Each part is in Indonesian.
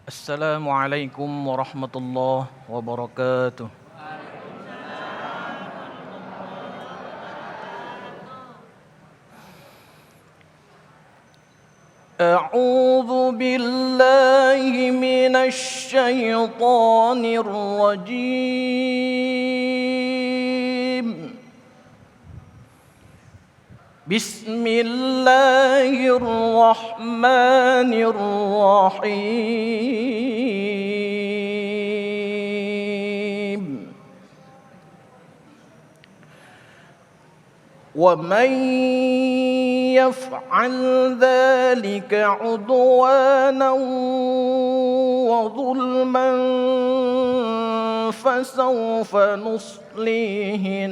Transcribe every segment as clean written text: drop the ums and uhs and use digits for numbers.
Assalamualaikum warahmatullahi wabarakatuh. أعوذ بالله من الشيطان الرجيم. بسم الله الرحمن الرحيم. ومن يفعل ذلك عدوانا وظلما فسوف نصليه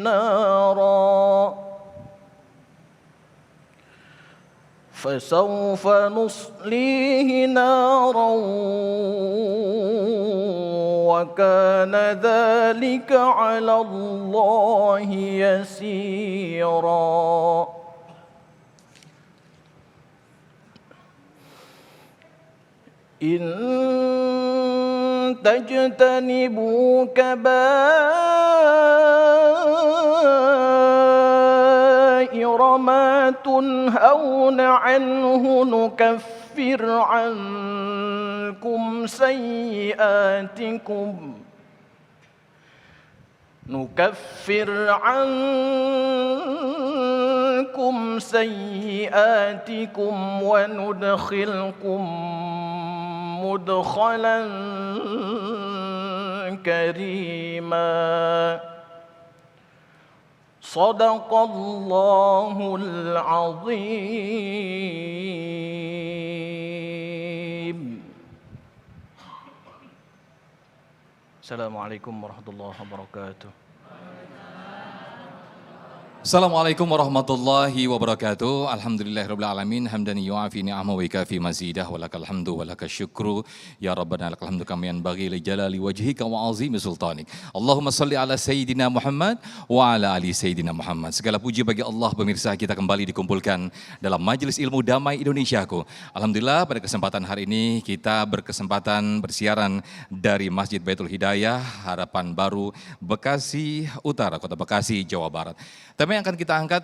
نارا وكان ذلك على الله يسيرا. إن تجتنبوا كبائر ما تنهون عنه نكفر عنكم سيئاتكم وندخلكم مدخلا كريما. صدق الله العظيم. Assalamualaikum warahmatullahi wabarakatuh. Assalamualaikum warahmatullahi wabarakatuh. Alhamdulillahirabbil alamin hamdan yu'afi ni'amahu wa yukafi mazidah wa lakal hamdu wa lakal syukru ya rabbana lakal hamdu kama yanbaghi li jalali wajhika wa azimi sultanik. Allahumma salli ala sayyidina Muhammad wa ala ali sayyidina Muhammad. Segala puji bagi Allah. Pemirsa, kita kembali dikumpulkan dalam Majelis Ilmu Damai Indonesiaku. Alhamdulillah pada kesempatan hari ini kita berkesempatan bersiaran dari Masjid Baitul Hidayah Harapan Baru Bekasi Utara, Kota Bekasi, Jawa Barat. Tema yang akan kita angkat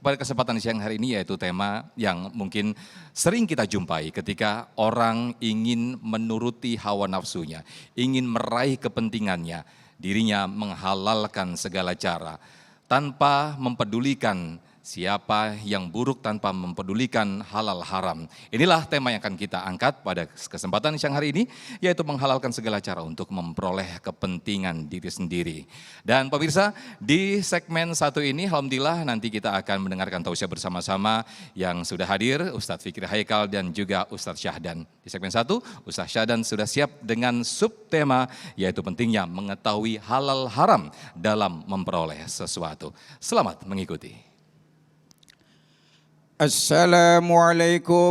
pada kesempatan siang hari ini yaitu tema yang mungkin sering kita jumpai ketika orang ingin menuruti hawa nafsunya, ingin meraih kepentingannya, dirinya menghalalkan segala cara tanpa mempedulikan siapa yang buruk, tanpa mempedulikan halal haram. Inilah tema yang akan kita angkat pada kesempatan siang hari ini, yaitu menghalalkan segala cara untuk memperoleh kepentingan diri sendiri. Dan pemirsa, di segmen satu ini alhamdulillah nanti kita akan mendengarkan tausiah bersama-sama yang sudah hadir, Ustadz Fikri Haikal dan juga Ustadz Syahdan. Di segmen satu, Ustadz Syahdan sudah siap dengan subtema yaitu pentingnya mengetahui halal haram dalam memperoleh sesuatu. Selamat mengikuti. Assalamualaikum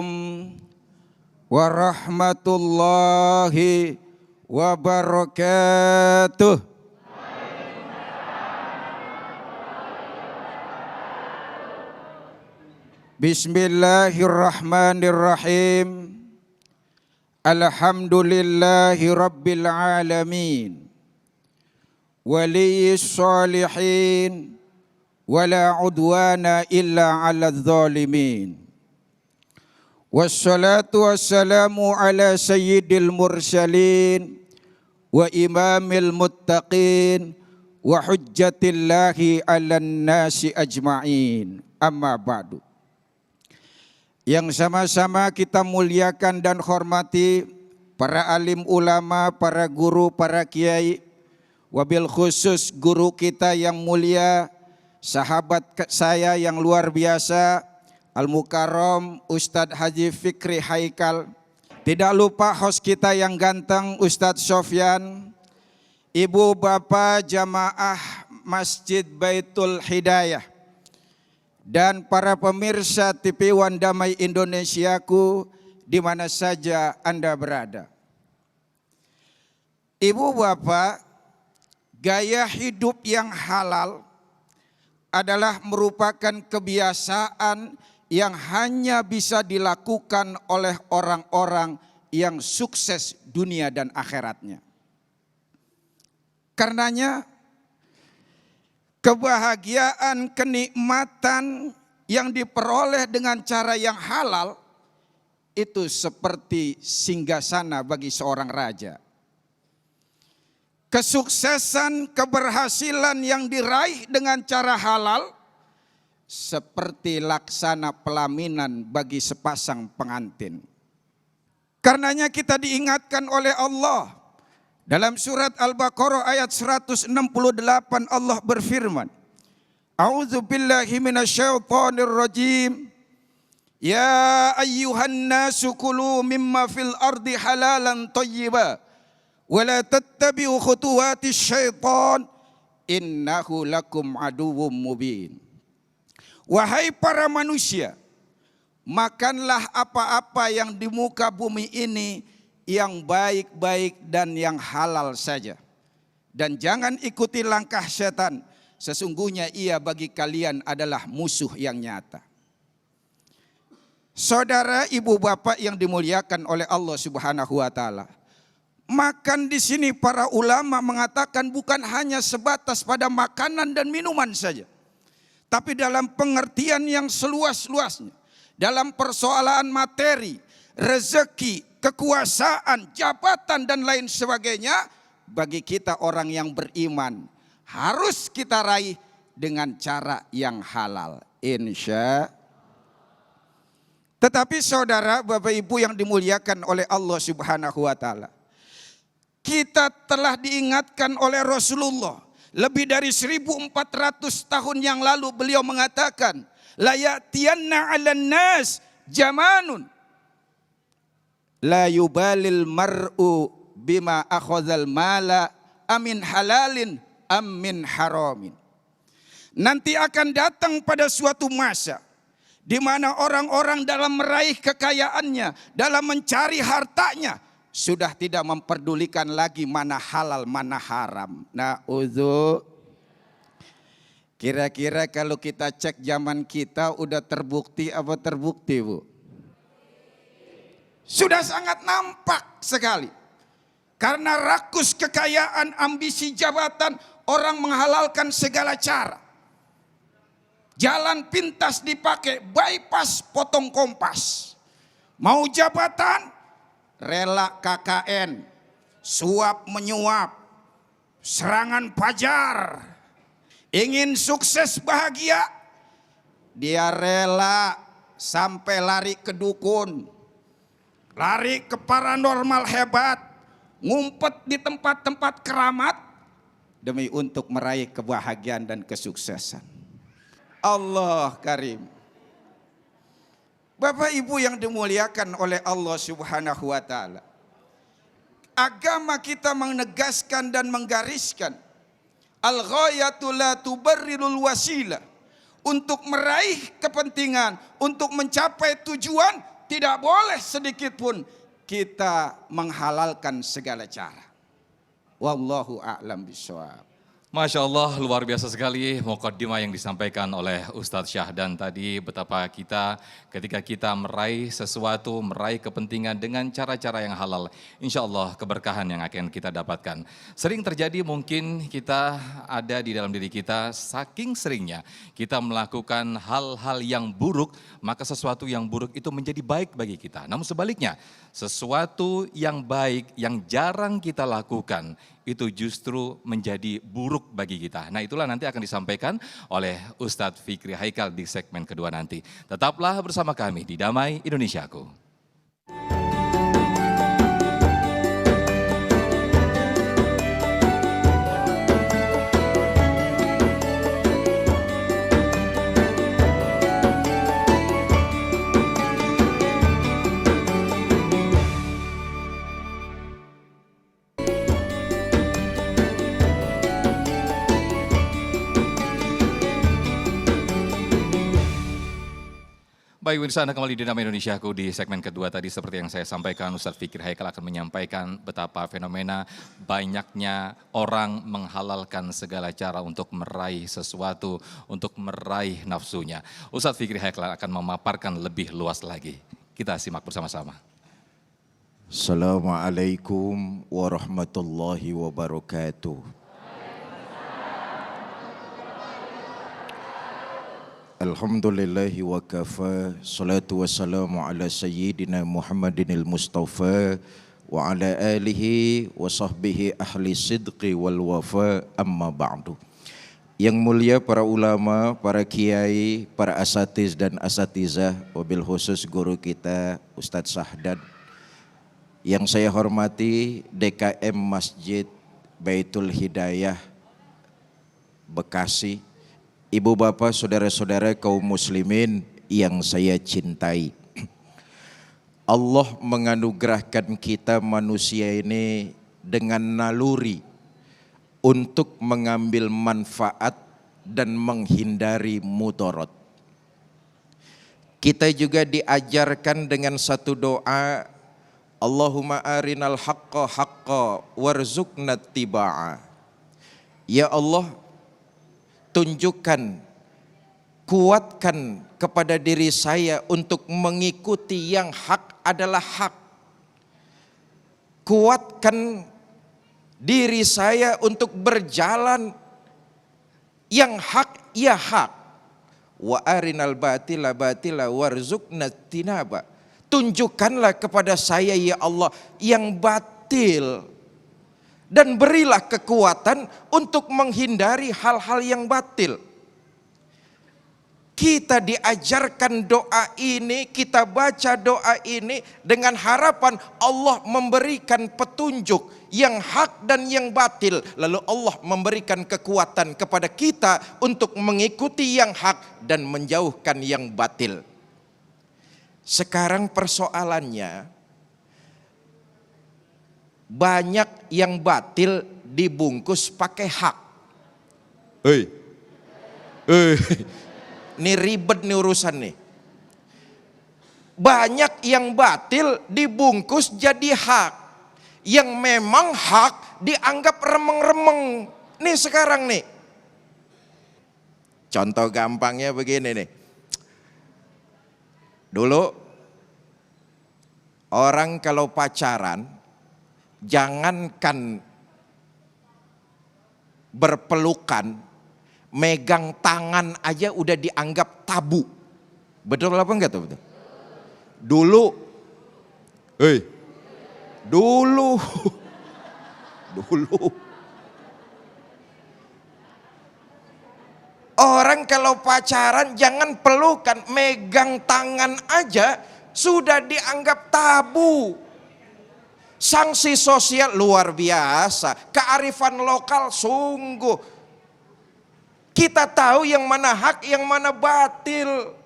warahmatullahi wabarakatuh. Bismillahirrahmanirrahim. Alhamdulillahi rabbil alamin. Waliyis salihin. Wala udwana illa ala zalimin. Wassalatu wassalamu ala sayyidil mursalin wa imamil muttaqin wa hujjatillahi ala nasi ajma'in. Amma ba'du. Yang sama-sama kita muliakan dan hormati para alim ulama, para guru, para kiai, wabil khusus guru kita yang mulia, sahabat saya yang luar biasa, Al-Mukarram Ustadz Haji Fikri Haikal. Tidak lupa host kita yang ganteng Ustadz Sofyan, ibu bapak jamaah Masjid Baitul Hidayah, dan para pemirsa TV One Damai Indonesiaku di mana saja Anda berada. Ibu bapak, gaya hidup yang halal adalah merupakan kebiasaan yang hanya bisa dilakukan oleh orang-orang yang sukses dunia dan akhiratnya. Karenanya kebahagiaan, kenikmatan yang diperoleh dengan cara yang halal itu seperti singgasana bagi seorang raja. Kesuksesan, keberhasilan yang diraih dengan cara halal seperti laksana pelaminan bagi sepasang pengantin. Karenanya kita diingatkan oleh Allah dalam surat Al-Baqarah ayat 168, Allah berfirman, A'udzu billahi minasyaitonir rajim. Ya ayyuhan nasu kulu mimma fil ardi halalan thayyiba wa la tattabi'u khutuwatis syaitan innahu lakum aduwwum mubin. Wahai para manusia, makanlah apa-apa yang di muka bumi ini yang baik-baik dan yang halal saja. Dan jangan ikuti langkah setan, sesungguhnya ia bagi kalian adalah musuh yang nyata. Saudara, ibu, bapak yang dimuliakan oleh Allah Subhanahu wa taala. Makan di sini para ulama mengatakan bukan hanya sebatas pada makanan dan minuman saja. Tapi dalam pengertian yang seluas-luasnya. Dalam persoalan materi, rezeki, kekuasaan, jabatan dan lain sebagainya. Bagi kita orang yang beriman harus kita raih dengan cara yang halal. Insya. Tetapi saudara, Bapak Ibu yang dimuliakan oleh Allah Subhanahu wa taala. Kita telah diingatkan oleh Rasulullah lebih dari 1400 tahun yang lalu beliau mengatakan, la ya'tiyanna 'alan nas jamanun la yubalil mar'u bima akhadzal mala amin halalin amin haramin. Nanti akan datang pada suatu masa di mana orang-orang dalam meraih kekayaannya, dalam mencari hartanya, sudah tidak memperdulikan lagi mana halal, mana haram. Kira-kira kalau kita cek zaman kita udah terbukti apa terbukti, Bu? Sudah sangat nampak sekali. Karena rakus kekayaan, ambisi jabatan, orang menghalalkan segala cara. Jalan pintas dipakai, bypass potong kompas. Mau jabatan, rela KKN, suap menyuap, serangan pajar. Ingin sukses bahagia, dia rela sampai lari ke dukun, lari ke paranormal hebat, ngumpet di tempat-tempat keramat demi untuk meraih kebahagiaan dan kesuksesan. Allah Karim. Bapak Ibu yang dimuliakan oleh Allah Subhanahu wa taala. Agama kita menegaskan dan menggariskan al-ghayatu la tubarrirul wasilah. Untuk meraih kepentingan, untuk mencapai tujuan, tidak boleh sedikit pun kita menghalalkan segala cara. Wallahu a'lam bishawab. Masya Allah, luar biasa sekali muqaddimah yang disampaikan oleh Ustadz Syahdan tadi. Betapa kita ketika kita meraih sesuatu, meraih kepentingan dengan cara-cara yang halal, insya Allah keberkahan yang akan kita dapatkan. Sering terjadi mungkin kita ada di dalam diri kita, saking seringnya kita melakukan hal-hal yang buruk, maka sesuatu yang buruk itu menjadi baik bagi kita. Namun sebaliknya, sesuatu yang baik yang jarang kita lakukan, itu justru menjadi buruk bagi kita. Nah, itulah nanti akan disampaikan oleh Ustadz Fikri Haikal di segmen kedua nanti. Tetaplah bersama kami di Damai Indonesiaku. Baik, pemirsa, Anda kembali di Damai Indonesiaku di segmen kedua tadi. Seperti yang saya sampaikan, Ustadz Fikri Haikal akan menyampaikan betapa fenomena banyaknya orang menghalalkan segala cara untuk meraih sesuatu, untuk meraih nafsunya. Ustadz Fikri Haikal akan memaparkan lebih luas lagi. Kita simak bersama-sama. Assalamualaikum warahmatullahi wabarakatuh. Alhamdulillahi wa kafa, salatu wassalamu ala sayyidina Muhammadinil Mustafa wa ala alihi wa sahbihi ahli sidqi wal wafa, amma ba'du. Yang mulia para ulama, para kiai, para asatiz dan asatizah, wabil khusus guru kita Ustadz Sahdan. Yang saya hormati DKM Masjid Baitul Hidayah Bekasi, ibu bapak saudara-saudara kaum muslimin yang saya cintai. Allah menganugerahkan kita manusia ini dengan naluri untuk mengambil manfaat dan menghindari mudarat. Kita juga diajarkan dengan satu doa, Allahumma arinal haqqa haqqa warzuqna tibaa. Ya Allah, tunjukkan, kuatkan kepada diri saya untuk mengikuti yang hak adalah hak. Kuatkan diri saya untuk berjalan yang hak ya hak. Wa arinal batila batila warzuqna tinaba. Tunjukkanlah kepada saya ya Allah yang batil dan berilah kekuatan untuk menghindari hal-hal yang batil. Kita diajarkan doa ini, kita baca doa ini dengan harapan Allah memberikan petunjuk yang hak dan yang batil. Lalu Allah memberikan kekuatan kepada kita untuk mengikuti yang hak dan menjauhkan yang batil. Sekarang persoalannya, banyak yang batil dibungkus pakai hak. Ini ribet nih urusan nih. Banyak yang batil dibungkus jadi hak. Yang memang hak dianggap remeng-remeng. Nih sekarang nih. Contoh gampangnya begini nih. Dulu orang kalau pacaran, jangankan berpelukan, megang tangan aja udah dianggap tabu. Betul apa enggak tuh? Dulu, dulu, orang kalau pacaran jangan pelukan, megang tangan aja sudah dianggap tabu. Sanksi sosial luar biasa, kearifan lokal sungguh. Kita tahu yang mana hak, yang mana batil.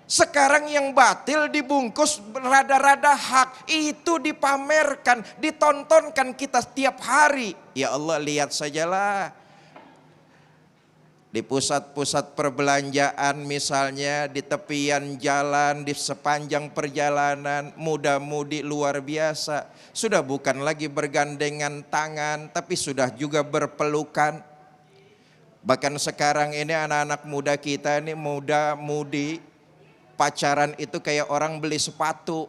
Sekarang yang batil dibungkus rada-rada hak, itu dipamerkan, ditontonkan kita setiap hari. Ya Allah, lihat sajalah. Di pusat-pusat perbelanjaan misalnya, di tepian jalan, di sepanjang perjalanan, muda-mudi luar biasa. Sudah bukan lagi bergandengan tangan, tapi sudah juga berpelukan. Bahkan sekarang ini anak-anak muda kita ini, muda-mudi, pacaran itu kayak orang beli sepatu.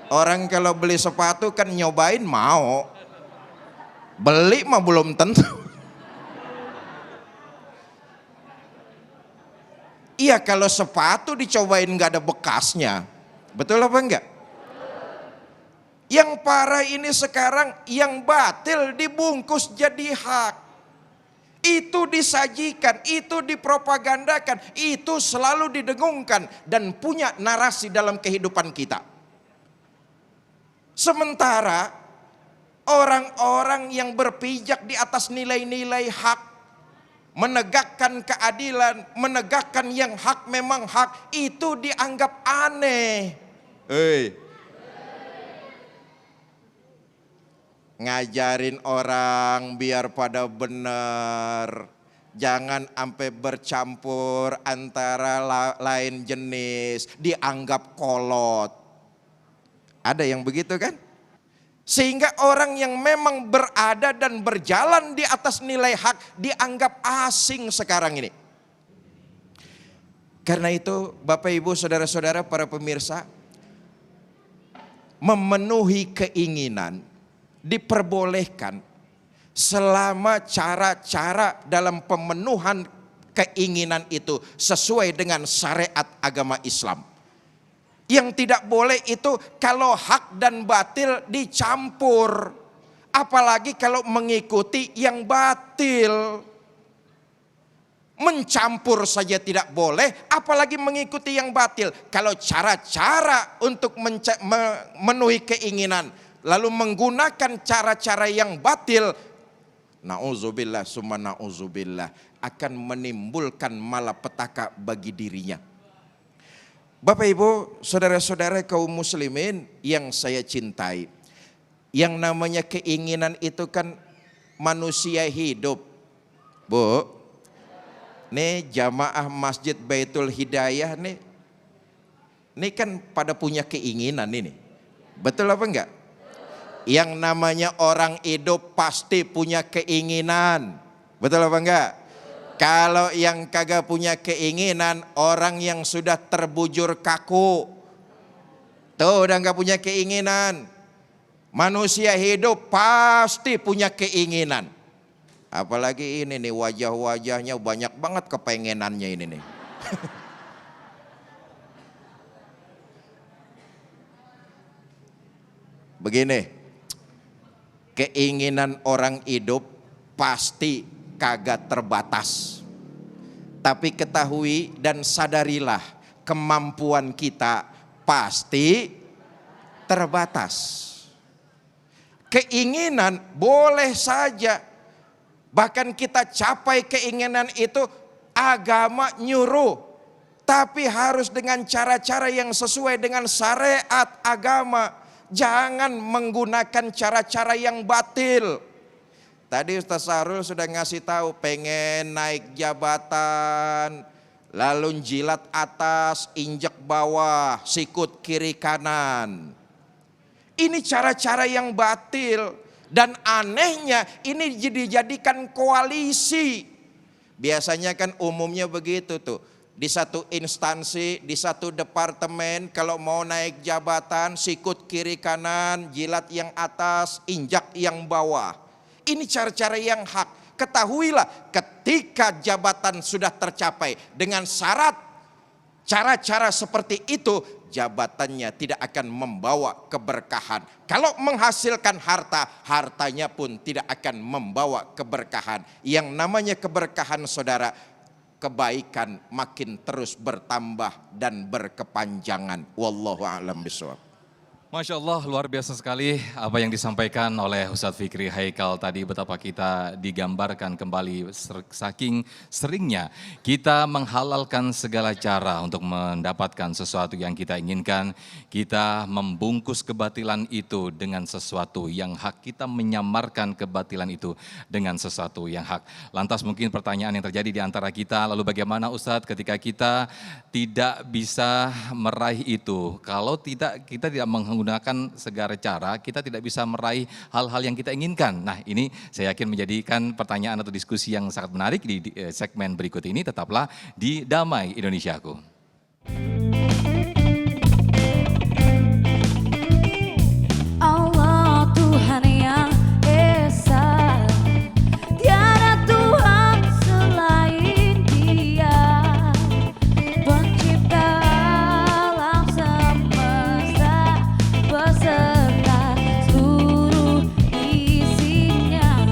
Orang kalau beli sepatu kan nyobain mau. Beli mah belum tentu. Iya, kalau sepatu dicobain nggak ada bekasnya, betul apa enggak? Yang parah ini sekarang yang batil dibungkus jadi hak. Itu disajikan, itu dipropagandakan, itu selalu didengungkan dan punya narasi dalam kehidupan kita. Sementara orang-orang yang berpijak di atas nilai-nilai hak, menegakkan keadilan, menegakkan yang hak memang hak, itu dianggap aneh. Ngajarin orang biar pada benar, jangan sampai bercampur antara lain jenis, dianggap kolot. Ada yang begitu kan? Sehingga orang yang memang berada dan berjalan di atas nilai hak dianggap asing sekarang ini. Karena itu Bapak Ibu Saudara-saudara para pemirsa, memenuhi keinginan diperbolehkan selama cara-cara dalam pemenuhan keinginan itu sesuai dengan syariat agama Islam. Yang tidak boleh itu kalau hak dan batil dicampur, apalagi kalau mengikuti yang batil. Mencampur saja tidak boleh, apalagi mengikuti yang batil. Kalau cara-cara untuk memenuhi keinginan lalu menggunakan cara-cara yang batil, na'udzubillah summa na'udzubillah, akan menimbulkan malapetaka bagi dirinya. Bapak Ibu, saudara-saudara kaum muslimin yang saya cintai, yang namanya keinginan itu kan manusia hidup. Bu, nih jamaah Masjid Baitul Hidayah nih kan pada punya keinginan ini. Betul apa enggak? Yang namanya orang hidup pasti punya keinginan. Betul apa enggak? Kalau yang kagak punya keinginan, orang yang sudah terbujur kaku. Tuh udah enggak punya keinginan. Manusia hidup pasti punya keinginan. Apalagi ini nih wajah-wajahnya banyak banget kepengenannya ini nih. Begini, keinginan orang hidup pasti kagak terbatas. Tapi ketahui dan sadarilah kemampuan kita pasti terbatas. Keinginan boleh saja. Bahkan kita capai keinginan itu agama nyuruh. Tapi harus dengan cara-cara yang sesuai dengan syariat agama. Jangan menggunakan cara-cara yang batil. Tadi Ustaz Sahrul sudah ngasih tahu pengen naik jabatan. Lalu jilat atas, injek bawah, sikut kiri kanan. Ini cara-cara yang batil. Dan anehnya ini dijadikan koalisi. Biasanya kan umumnya begitu tuh. Di satu instansi, di satu departemen, kalau mau naik jabatan, sikut kiri kanan, jilat yang atas, injak yang bawah. Ini cara-cara yang hak. Ketahuilah ketika jabatan sudah tercapai dengan syarat cara-cara seperti itu, jabatannya tidak akan membawa keberkahan. Kalau menghasilkan harta, hartanya pun tidak akan membawa keberkahan. Yang namanya keberkahan saudara, kebaikan makin terus bertambah dan berkepanjangan. Wallahu a'lam bishawab. Masya Allah, luar biasa sekali apa yang disampaikan oleh Ustadz Fikri Haikal tadi, betapa kita digambarkan kembali saking seringnya kita menghalalkan segala cara untuk mendapatkan sesuatu yang kita inginkan. Kita membungkus kebatilan itu dengan sesuatu yang hak, kita menyamarkan kebatilan itu dengan sesuatu yang hak. Lantas mungkin pertanyaan yang terjadi di antara kita, lalu bagaimana Ustadz ketika kita tidak bisa meraih itu? Kalau tidak, kita tidak menggunakan segala cara, kita tidak bisa meraih hal-hal yang kita inginkan. Nah, ini saya yakin menjadikan pertanyaan atau diskusi yang sangat menarik di segmen berikut ini. Tetaplah di Damai Indonesiaku. Allah Tuhan yang Esa, tiada Tuhan selain Dia, pencipta alam semesta beserta seluruh isinya.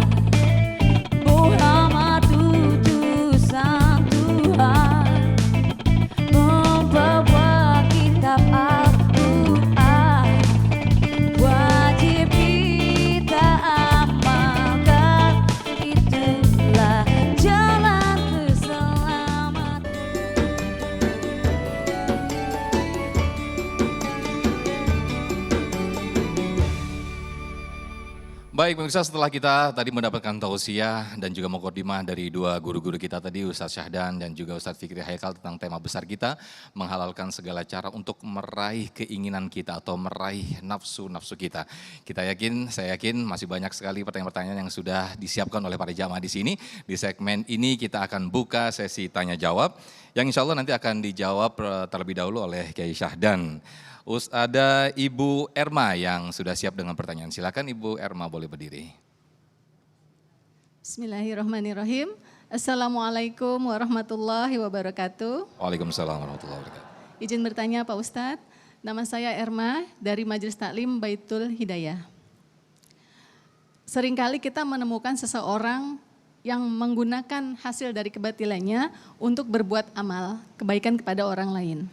Muhammad utusan Tuhan, membawa kitab Al-Quran, wajib kita amalkan, itulah jalan keselamatan. Baik pemirsa, setelah kita tadi mendapatkan tausiah dan juga mukadimah dari dua guru-guru kita tadi, Ustadz Syahdan dan juga Ustadz Fikri Haikal, tentang tema besar kita, menghalalkan segala cara untuk meraih keinginan kita atau meraih nafsu-nafsu kita. Saya yakin masih banyak sekali pertanyaan-pertanyaan yang sudah disiapkan oleh para jamaah di sini. Di segmen ini kita akan buka sesi tanya jawab yang insya Allah nanti akan dijawab terlebih dahulu oleh Kiai Syahdan. Ada Ibu Erma yang sudah siap dengan pertanyaan. Silakan Ibu Erma, boleh berdiri. Bismillahirrahmanirrahim. Assalamualaikum warahmatullahi wabarakatuh. Waalaikumsalam warahmatullahi wabarakatuh. Izin bertanya Pak Ustadz, nama saya Erma dari Majelis Taklim Baitul Hidayah. Seringkali kita menemukan seseorang yang menggunakan hasil dari kebatilannya untuk berbuat amal, kebaikan kepada orang lain.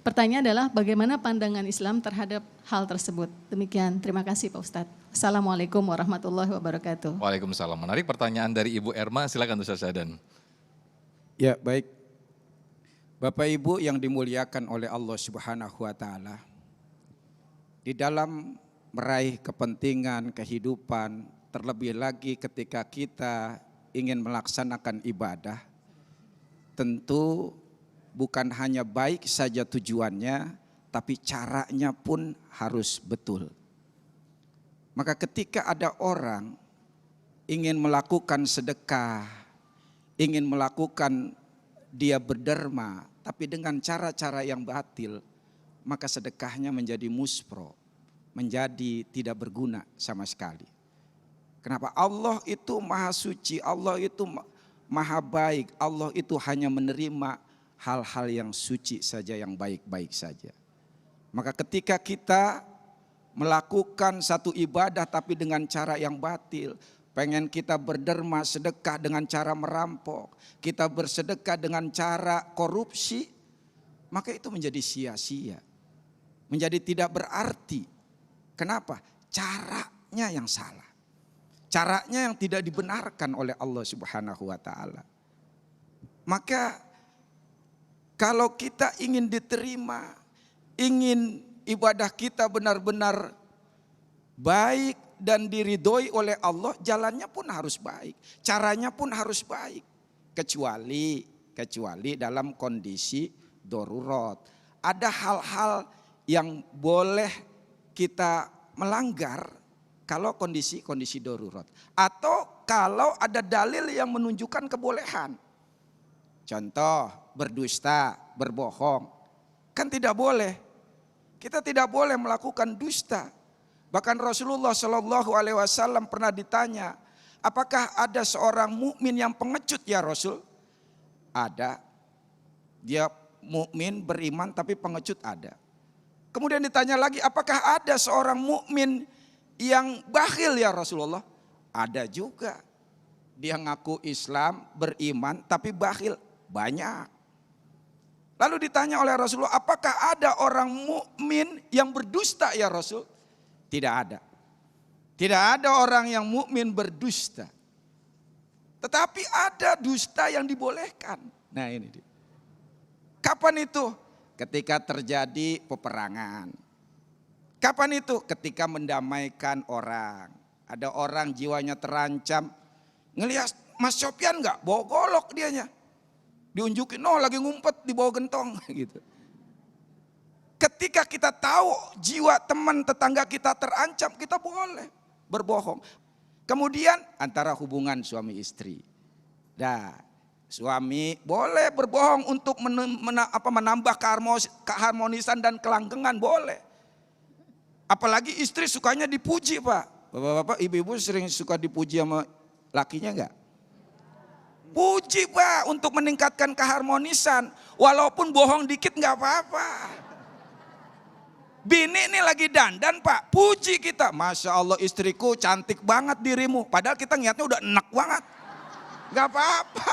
Pertanyaan adalah bagaimana pandangan Islam terhadap hal tersebut? Demikian, terima kasih Pak Ustadz. Assalamualaikum warahmatullahi wabarakatuh. Waalaikumsalam. Menarik pertanyaan dari Ibu Erma, silakan Ustaz Syadan. Ya, baik. Bapak Ibu yang dimuliakan oleh Allah Subhanahu wa taala. Di dalam meraih kepentingan kehidupan, terlebih lagi ketika kita ingin melaksanakan ibadah, tentu bukan hanya baik saja tujuannya, tapi caranya pun harus betul. Maka ketika ada orang ingin melakukan sedekah, ingin melakukan dia berderma, tapi dengan cara-cara yang batil, maka sedekahnya menjadi muspro, menjadi tidak berguna sama sekali. Kenapa? Allah itu maha suci, Allah itu maha baik, Allah itu hanya menerima hal-hal yang suci saja, yang baik-baik saja. Maka ketika kita melakukan satu ibadah tapi dengan cara yang batil, pengen kita berderma sedekah dengan cara merampok, kita bersedekah dengan cara korupsi, maka itu menjadi sia-sia, menjadi tidak berarti. Kenapa? Caranya yang salah. Caranya yang tidak dibenarkan oleh Allah Subhanahu wa taala. Maka kalau kita ingin diterima, ingin ibadah kita benar-benar baik dan diridhoi oleh Allah, jalannya pun harus baik, caranya pun harus baik. Kecuali dalam kondisi darurat. Ada hal-hal yang boleh kita melanggar kalau kondisi darurat, atau kalau ada dalil yang menunjukkan kebolehan. Contoh, berdusta, berbohong, kan tidak boleh. Kita tidak boleh melakukan dusta. Bahkan Rasulullah Shallallahu Alaihi Wasallam pernah ditanya, apakah ada seorang mukmin yang pengecut ya Rasul? Ada. Dia mukmin beriman tapi pengecut ada. Kemudian ditanya lagi, apakah ada seorang mukmin yang bakhil ya Rasulullah? Ada juga. Dia ngaku Islam, beriman, tapi bakhil. Banyak. Lalu ditanya oleh Rasulullah, apakah ada orang mukmin yang berdusta ya Rasul? Tidak ada. Tidak ada orang yang mukmin berdusta. Tetapi ada dusta yang dibolehkan. Nah ini dia. Kapan itu? Ketika terjadi peperangan. Kapan itu? Ketika mendamaikan orang. Ada orang jiwanya terancam. Ngelihat Mas Sofyan enggak? Bawa golok dianya. Diunjukin, oh lagi ngumpet di bawah gentong. Gitu. Ketika kita tahu jiwa teman tetangga kita terancam, kita boleh berbohong. Kemudian antara hubungan suami istri. Suami boleh berbohong untuk menambah keharmonisan dan kelanggengan, boleh. Apalagi istri sukanya dipuji Pak. Bapak-bapak, ibu-ibu sering suka dipuji sama lakinya enggak? Puji Pak untuk meningkatkan keharmonisan. Walaupun bohong dikit enggak apa-apa. Bini ini lagi dandan Pak, puji kita. Masya Allah istriku cantik banget dirimu. Padahal kita niatnya udah enak banget. Enggak apa-apa.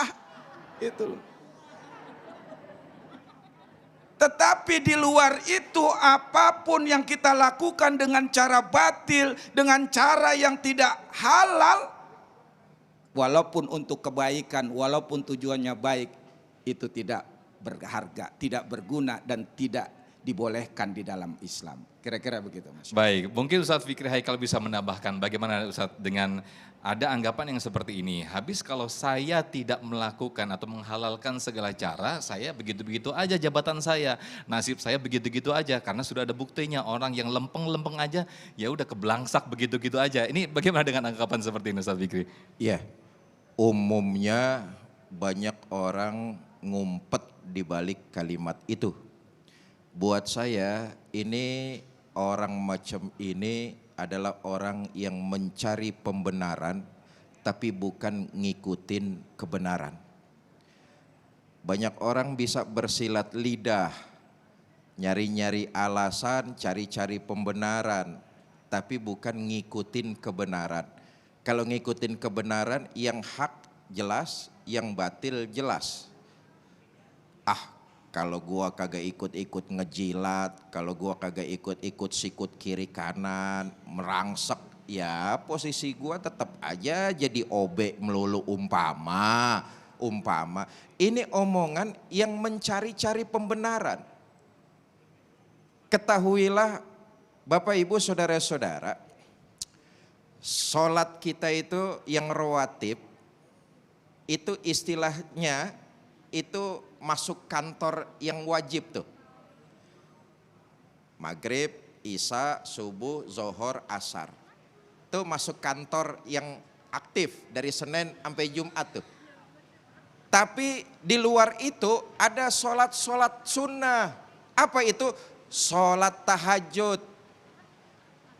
Itu. Tetapi di luar itu apapun yang kita lakukan dengan cara batil, dengan cara yang tidak halal, walaupun untuk kebaikan, walaupun tujuannya baik, itu tidak berharga, tidak berguna dan tidak dibolehkan di dalam Islam. Kira-kira begitu Mas. Baik, mungkin Ustadz Fikri Haikal bisa menambahkan bagaimana Ustadz dengan ada anggapan yang seperti ini. Habis kalau saya tidak melakukan atau menghalalkan segala cara, saya begitu-begitu aja jabatan saya. Nasib saya begitu-gitu aja karena sudah ada buktinya. Orang yang lempeng-lempeng aja ya udah keblangsak begitu-gitu aja. Ini bagaimana dengan anggapan seperti ini Ustadz Fikri? Iya, umumnya banyak orang ngumpet di balik kalimat itu. Buat saya ini orang macam ini adalah orang yang mencari pembenaran tapi bukan ngikutin kebenaran. Banyak orang bisa bersilat lidah, nyari-nyari alasan, cari-cari pembenaran, tapi bukan ngikutin kebenaran. Kalau ngikutin kebenaran, yang hak jelas, yang batil jelas. Kalau gua kagak ikut-ikut ngejilat, kalau gua kagak ikut-ikut sikut kiri kanan, merangsek, ya posisi gua tetap aja jadi obek melulu umpama. Ini omongan yang mencari-cari pembenaran. Ketahuilah Bapak Ibu saudara-saudara, sholat kita itu yang rawatib, itu istilahnya itu masuk kantor yang wajib tuh. Maghrib, Isya, Subuh, Zohor, Asar. Itu masuk kantor yang aktif dari Senin sampai Jumat tuh. Tapi di luar itu ada sholat-sholat sunnah. Apa itu? Sholat tahajud.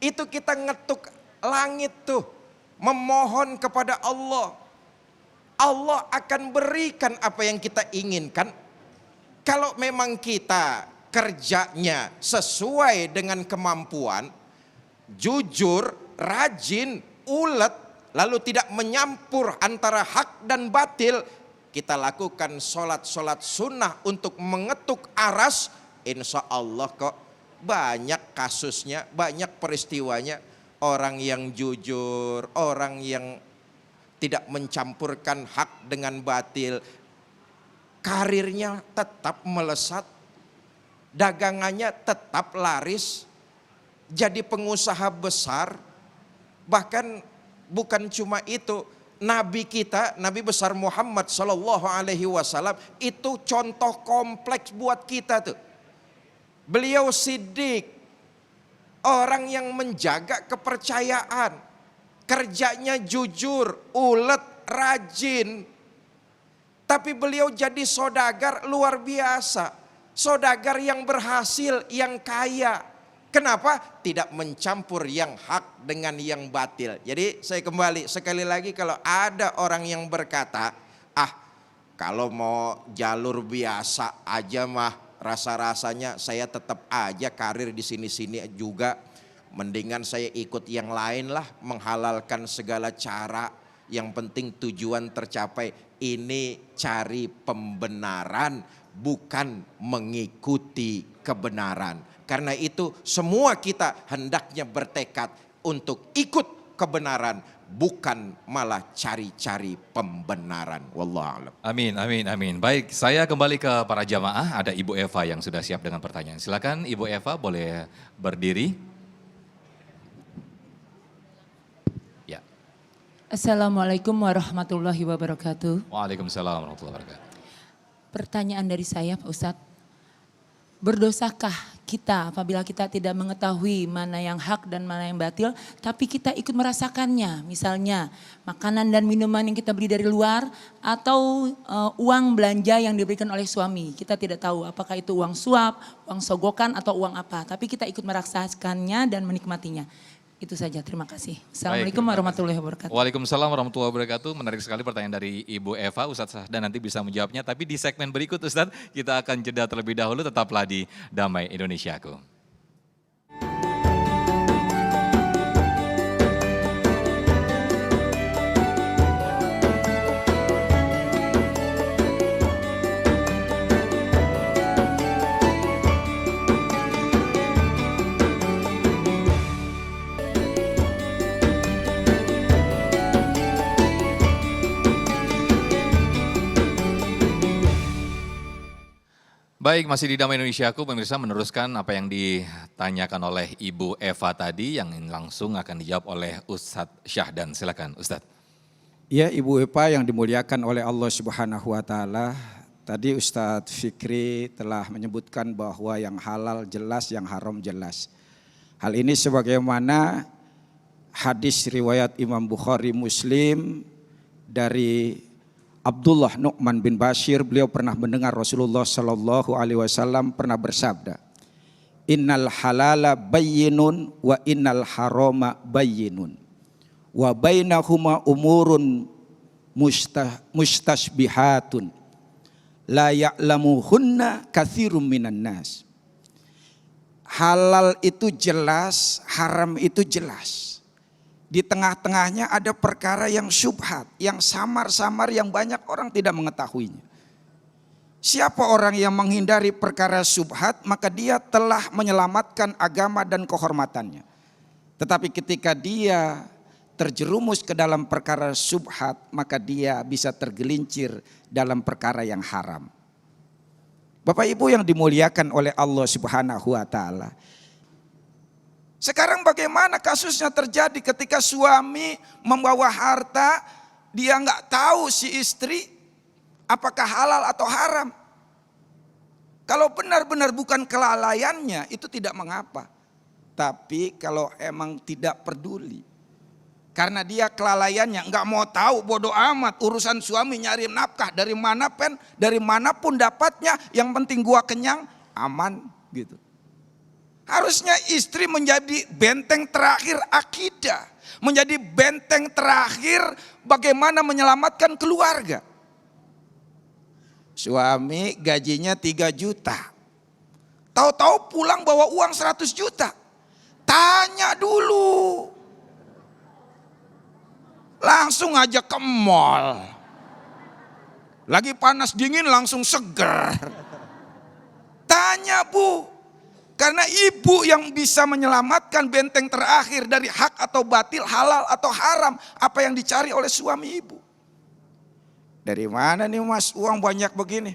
Itu kita ngetuk langit tuh. Memohon kepada Allah. Allah akan berikan apa yang kita inginkan. Kalau memang kita kerjanya sesuai dengan kemampuan, jujur, rajin, ulet, lalu tidak menyampur antara hak dan batil, kita lakukan sholat-sholat sunnah untuk mengetuk aras, insya Allah kok banyak kasusnya, banyak peristiwanya. Orang yang jujur, orang yang tidak mencampurkan hak dengan batil, karirnya tetap melesat, dagangannya tetap laris, jadi pengusaha besar. Bahkan bukan cuma itu, Nabi kita, Nabi besar Muhammad Sallallahu Alaihi Wasallam itu contoh kompleks buat kita tuh. Beliau siddiq, orang yang menjaga kepercayaan. Kerjanya jujur, ulet, rajin. Tapi beliau jadi saudagar luar biasa. Saudagar yang berhasil, yang kaya. Kenapa? Tidak mencampur yang hak dengan yang batil. Jadi saya kembali sekali lagi, kalau ada orang yang berkata, kalau mau jalur biasa aja mah rasa-rasanya saya tetap aja karir di sini-sini juga. Mendingan saya ikut yang lain lah, menghalalkan segala cara. Yang penting tujuan tercapai. Ini cari pembenaran, bukan mengikuti kebenaran. Karena itu semua kita hendaknya bertekad untuk ikut kebenaran, bukan malah cari-cari pembenaran. Wallahualam. Amin. Baik, saya kembali ke para jamaah. Ada Ibu Eva yang sudah siap dengan pertanyaan. Silakan Ibu Eva, boleh berdiri. Assalamualaikum warahmatullahi wabarakatuh. Waalaikumsalam warahmatullahi wabarakatuh. Pertanyaan dari saya Pak Ustadz, berdosakah kita apabila kita tidak mengetahui mana yang hak dan mana yang batil, tapi kita ikut merasakannya, misalnya makanan dan minuman yang kita beli dari luar, atau uang belanja yang diberikan oleh suami. Kita tidak tahu apakah itu uang suap, uang sogokan, atau uang apa, tapi kita ikut merasakannya dan menikmatinya. Itu saja, terima kasih. Assalamualaikum warahmatullahi wabarakatuh. Waalaikumsalam warahmatullahi wabarakatuh. Menarik sekali pertanyaan dari Ibu Eva. Ustadz Syahdan nanti bisa menjawabnya. Tapi di segmen berikut Ustadz, kita akan jeda terlebih dahulu. Tetaplah di Damai Indonesiaku. Baik, masih di Damai Indonesiaku, pemirsa, meneruskan apa yang ditanyakan oleh Ibu Eva tadi, yang langsung akan dijawab oleh Ustadz Syahdan. Silakan Ustadz. Ya, Ibu Eva yang dimuliakan oleh Allah Subhanahu wa Ta'ala. Tadi Ustadz Fikri telah menyebutkan bahwa yang halal jelas, yang haram jelas. Hal ini sebagaimana hadis riwayat Imam Bukhari Muslim dari Abdullah Nu'man bin Bashir, beliau pernah mendengar Rasulullah Sallallahu Alaihi Wasallam pernah bersabda, Innal halala bayyinun wa innal harama bayyinun. Wa bainahuma umurun mustashbihatun. La ya'lamuhunna katsirum minan nas. Halal itu jelas, haram itu jelas. Di tengah-tengahnya ada perkara yang syubhat, yang samar-samar, yang banyak orang tidak mengetahuinya. Siapa orang yang menghindari perkara syubhat, maka dia telah menyelamatkan agama dan kehormatannya. Tetapi ketika dia terjerumus ke dalam perkara syubhat, maka dia bisa tergelincir dalam perkara yang haram. Bapak Ibu yang dimuliakan oleh Allah Subhanahu wa taala. Sekarang bagaimana kasusnya terjadi ketika suami membawa harta, dia nggak tahu si istri apakah halal atau haram. Kalau benar-benar bukan kelalaiannya itu tidak mengapa. Tapi kalau emang tidak peduli, karena dia kelalaiannya nggak mau tahu, bodoh amat urusan suami nyari nafkah dari manapun dapatnya, yang penting gua kenyang, aman gitu. Harusnya istri menjadi benteng terakhir akidah, menjadi benteng terakhir bagaimana menyelamatkan keluarga. Suami gajinya 3 juta, tahu-tahu pulang bawa uang 100 juta. Tanya dulu. Langsung aja ke mall. Lagi panas dingin langsung seger. Tanya Bu. Karena ibu yang bisa menyelamatkan benteng terakhir dari hak atau batil, halal atau haram. Apa yang dicari oleh suami ibu. Dari mana nih Mas uang banyak begini?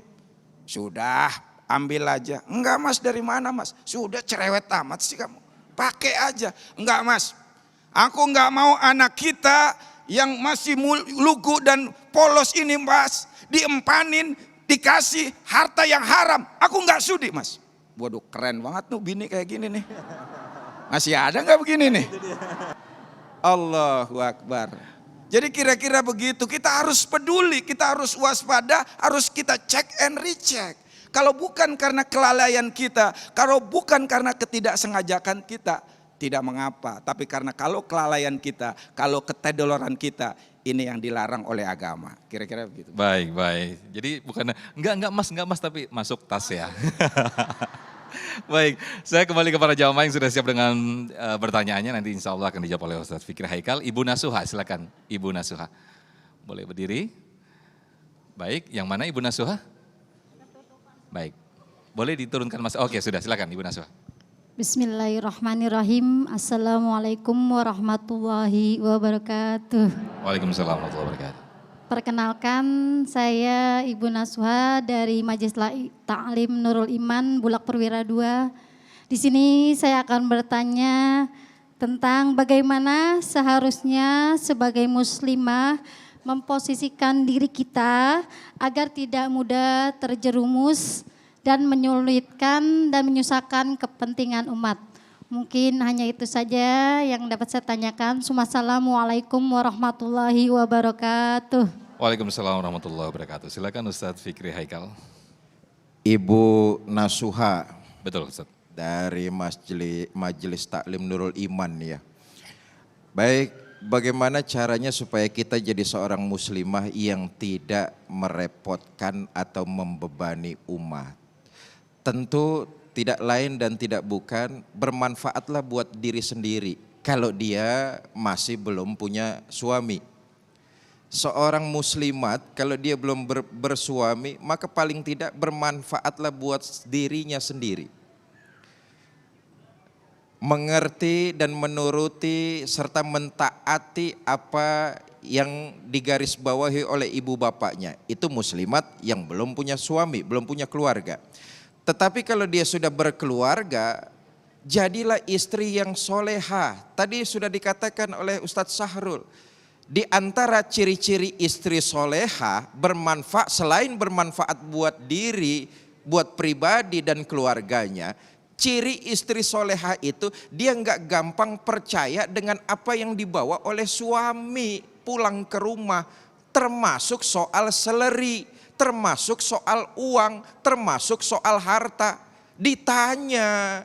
Sudah ambil aja. Enggak Mas, dari mana Mas? Sudah cerewet amat sih kamu. Pakai aja. Enggak Mas. Aku enggak mau anak kita yang masih lugu dan polos ini Mas, diempanin, dikasih harta yang haram. Aku enggak sudi Mas. Waduh keren banget tuh bini kayak gini nih. Masih ada enggak begini nih? Allahu Akbar. Jadi kira-kira begitu, kita harus peduli, kita harus waspada, harus kita cek and recheck. Kalau bukan karena kelalaian kita, kalau bukan karena ketidaksengajaan kita, tidak mengapa. Tapi karena kalau kelalaian kita, kalau ketidakloran kita, ini yang dilarang oleh agama. Kira-kira begitu. Baik, baik. Jadi bukan enggak mas tapi masuk tas ya. Baik, saya kembali kepada jamaah yang sudah siap dengan pertanyaannya. Nanti insya Allah akan dijawab oleh Ustadz Fikri Haikal. Ibu Nasuha, silakan Ibu Nasuha. Boleh berdiri. Baik, yang mana Ibu Nasuha? Baik, boleh diturunkan Mas. Oke sudah, silakan Ibu Nasuha. Bismillahirrahmanirrahim. Assalamualaikum warahmatullahi wabarakatuh. Waalaikumsalam warahmatullahi wabarakatuh. Perkenalkan, saya Ibu Nasuha dari Majelis Ta'lim Nurul Iman Bulak Perwira 2. Di sini saya akan bertanya tentang bagaimana seharusnya sebagai muslimah memposisikan diri kita agar tidak mudah terjerumus dan menyulitkan dan menyusahkan kepentingan umat. Mungkin hanya itu saja yang dapat saya tanyakan. Wassalamualaikum warahmatullahi wabarakatuh. Waalaikumsalam warahmatullahi wabarakatuh. Silakan Ustadz Fikri Haikal. Ibu Nasuha. Betul Ustadz. Dari Majelis Taklim Nurul Iman ya. Baik, bagaimana caranya supaya kita jadi seorang muslimah yang tidak merepotkan atau membebani umat? Tentu tidak lain dan tidak bukan bermanfaatlah buat diri sendiri kalau dia masih belum punya suami. Seorang muslimat kalau dia belum bersuami maka paling tidak bermanfaatlah buat dirinya sendiri. Mengerti dan menuruti serta mentaati apa yang digarisbawahi oleh ibu bapaknya. Itu muslimat yang belum punya suami, belum punya keluarga. Tetapi kalau dia sudah berkeluarga, jadilah istri yang soleha. Tadi sudah dikatakan oleh Ustadz Sahrul. Di antara ciri-ciri istri soleha bermanfaat, selain bermanfaat buat diri, buat pribadi dan keluarganya. Ciri istri soleha itu dia nggak gampang percaya dengan apa yang dibawa oleh suami pulang ke rumah. Termasuk soal seleri, termasuk soal uang, termasuk soal harta. Ditanya,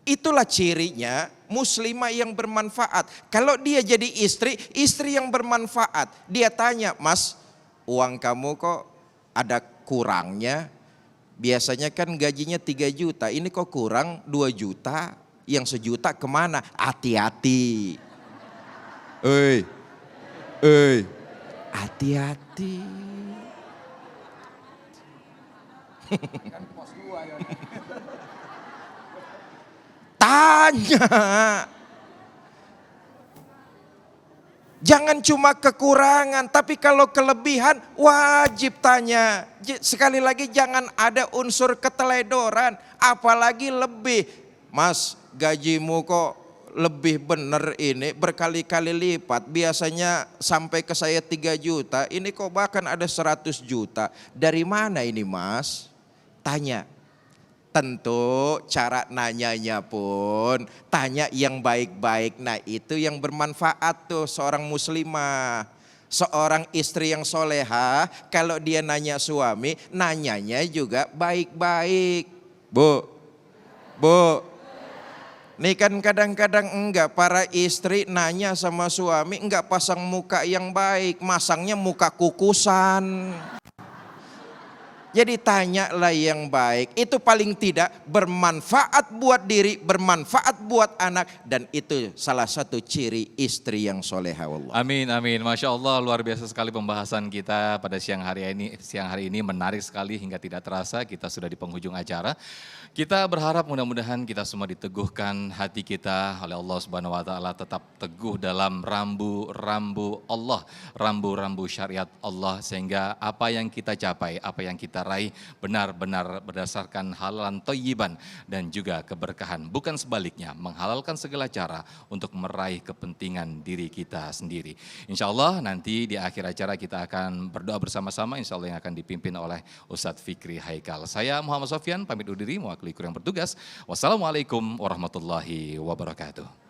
Itulah cirinya muslimah yang bermanfaat. Kalau dia jadi istri, istri yang bermanfaat. Dia tanya, "Mas, uang kamu kok ada kurangnya? Biasanya kan gajinya 3 juta, ini kok kurang 2 juta, yang 1 juta kemana?" Hati-hati. Hati-hati. Tanya. Jangan cuma kekurangan, tapi kalau kelebihan wajib tanya. Sekali lagi jangan ada unsur keteledoran, apalagi lebih. "Mas, gajimu kok lebih bener ini, berkali-kali lipat. Biasanya sampai ke saya 3 juta, ini kok bahkan ada 100 juta. Dari mana ini, Mas?" Tanya. Tentu cara nanyanya pun tanya yang baik-baik. Nah, itu yang bermanfaat tuh seorang muslimah. Seorang istri yang soleha, kalau dia nanya suami, nanyanya juga baik-baik. Bu, nih kan kadang-kadang enggak, para istri nanya sama suami enggak pasang muka yang baik, masangnya muka kukusan. Jadi tanyalah yang baik, itu paling tidak bermanfaat buat diri, bermanfaat buat anak, dan itu salah satu ciri istri yang soleha. Wallah. Amin, amin. Masya Allah, luar biasa sekali pembahasan kita pada siang hari ini menarik sekali hingga tidak terasa kita sudah di penghujung acara. Kita berharap mudah-mudahan kita semua diteguhkan hati kita oleh Allah Subhanahu wa taala, tetap teguh dalam rambu-rambu Allah, rambu-rambu syariat Allah, sehingga apa yang kita capai, apa yang kita raih benar-benar berdasarkan halalan thayyiban dan juga keberkahan, bukan sebaliknya menghalalkan segala cara untuk meraih kepentingan diri kita sendiri. Insya Allah nanti di akhir acara kita akan berdoa bersama-sama, insya Allah yang akan dipimpin oleh Ustadz Fikri Haikal. Saya Muhammad Sofyan pamit undur diri, mewakili kru yang bertugas. Wassalamualaikum warahmatullahi wabarakatuh.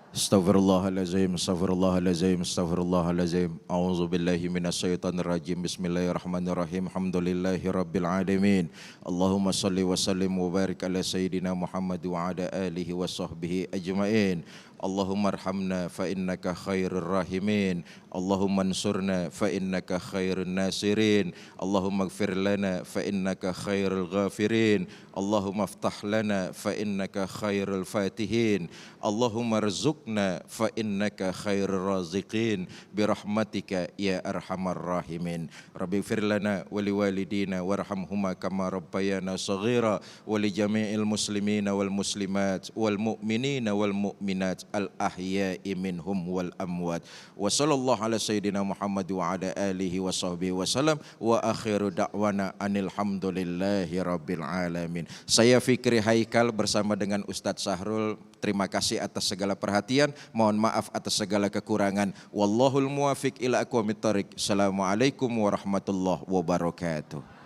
Astaghfirullahaladzim, astaghfirullahaladzim, astaghfirullahaladzim. A'udzu billahi minasyaitonir rajim. Bismillahirrahmanirrahim. Alhamdulillahi rabbil alamin. Allahumma shalli wa sallim wa barik ala sayyidina Muhammad wa ala alihi wa sahbihi ajmain. Allahumma arhamna fa innaka khairur rahimin. Allahumma ansurna fa innaka khairun nasirin. Allahumma ighfir lana fa innaka khairul ghafirin. Allahumma aftah lana fa innaka khairul fatihin. Allahumma rzuqna fa innaka khairur raziqin. Birahmatika ya arhamar rahimin. Rabbi ighfir lana wa liwalidina warhamhuma kama rabbayana saghira, wa li jami'il muslimina wal muslimat wal mu'minina wal mu'minat al-ahya'i minhum wal amwat. Wa sallallahu ala sayyidina Muhammad wa ala alihi wa sahbihi wa salam. Wa akhiru da'wana anil hamdulillahi rabbil alamin. Saya Fikri Haikal bersama dengan Ustadz Sahrul. Terima kasih atas segala perhatian. Mohon maaf atas segala kekurangan. Wallahul muwafiq ila aqwamit thoriq. Assalamualaikum warahmatullahi wabarakatuh.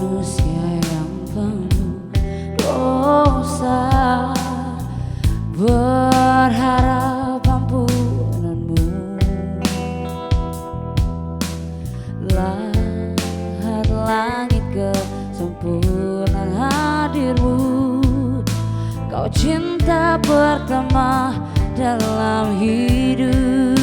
Manusia yang penuh dosa, berharap ampunanmu. Lahat langit kesempurnaan hadirmu. Kau cinta pertama dalam hidup.